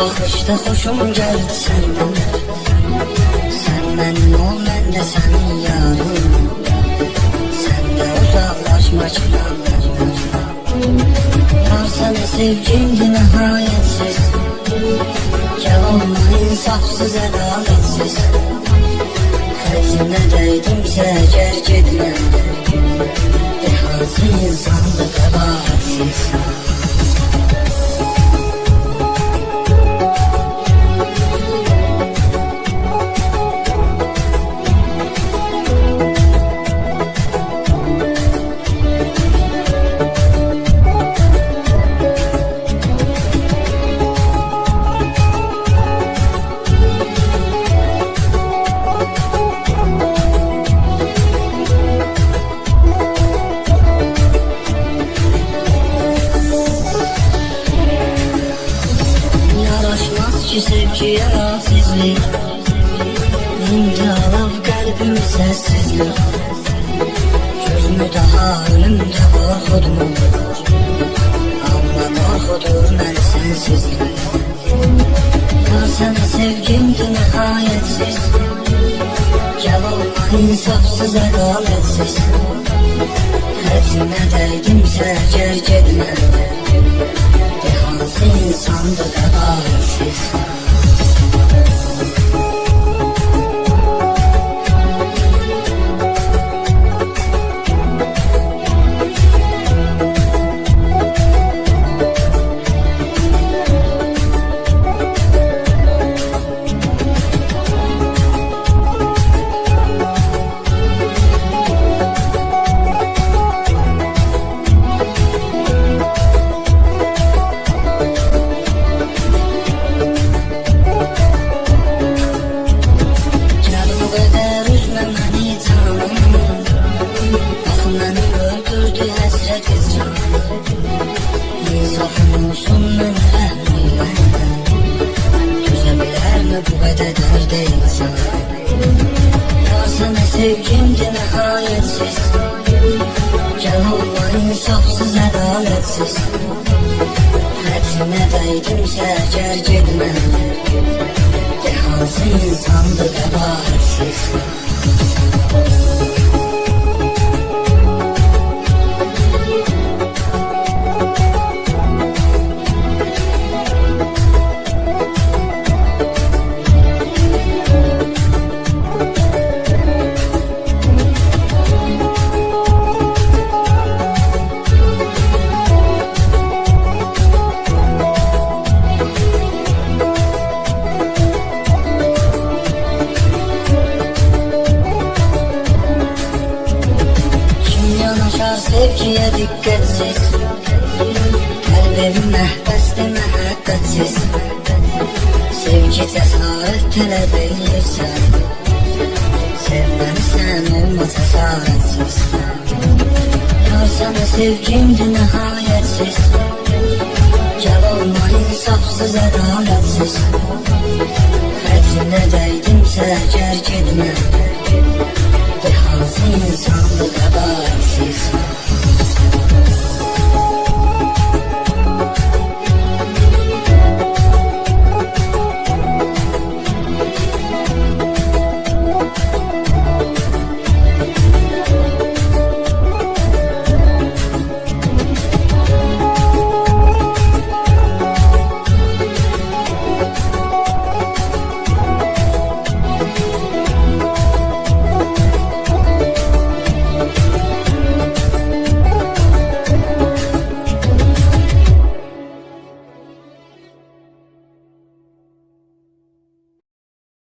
baxışda xoşum gəldi səndən. Sən mənim ol, mən də sənin yarım. Sən də uzaqlaşmaq planlarım. Yar sənə sevgimdir nəhayətsiz. Gəl olma insafsız, ədalətsiz. Xətrinə dəydimsə əgər gedməm. Hansı insandır qəbaətsiz. Ki sevgiye azizlik, indi alab qəlbim səssizlik. Gözümü daha önümdə qorxudmu, amma qorxudur məni sənsizlik. Yar sənə sevgimdir nəhayətsiz. Gəl olma insafsız, ədalətsiz. Xətrinə dəydimsə əgər gedməm. Hansı insandır qəbaətsiz. İnsafın olsun mənə rəhm elə. Gözə bilərmi bu qədər dərd insan? Yar sənə sevgimdir nəhayətsiz. Gəl olma insafsız, ədalətsiz. Xətrinə dəydimsə əgər gedməm. Hansı insandır qəbaətsiz. Sevgiye dikkatsiz, kalbim məhbəsdir məhəbbətsiz. Sevgi cəsarət tələb eləyirsən. Sevməlisən olmaz əsarətsiz. Yar sənə sevgimdir nəhayətsiz.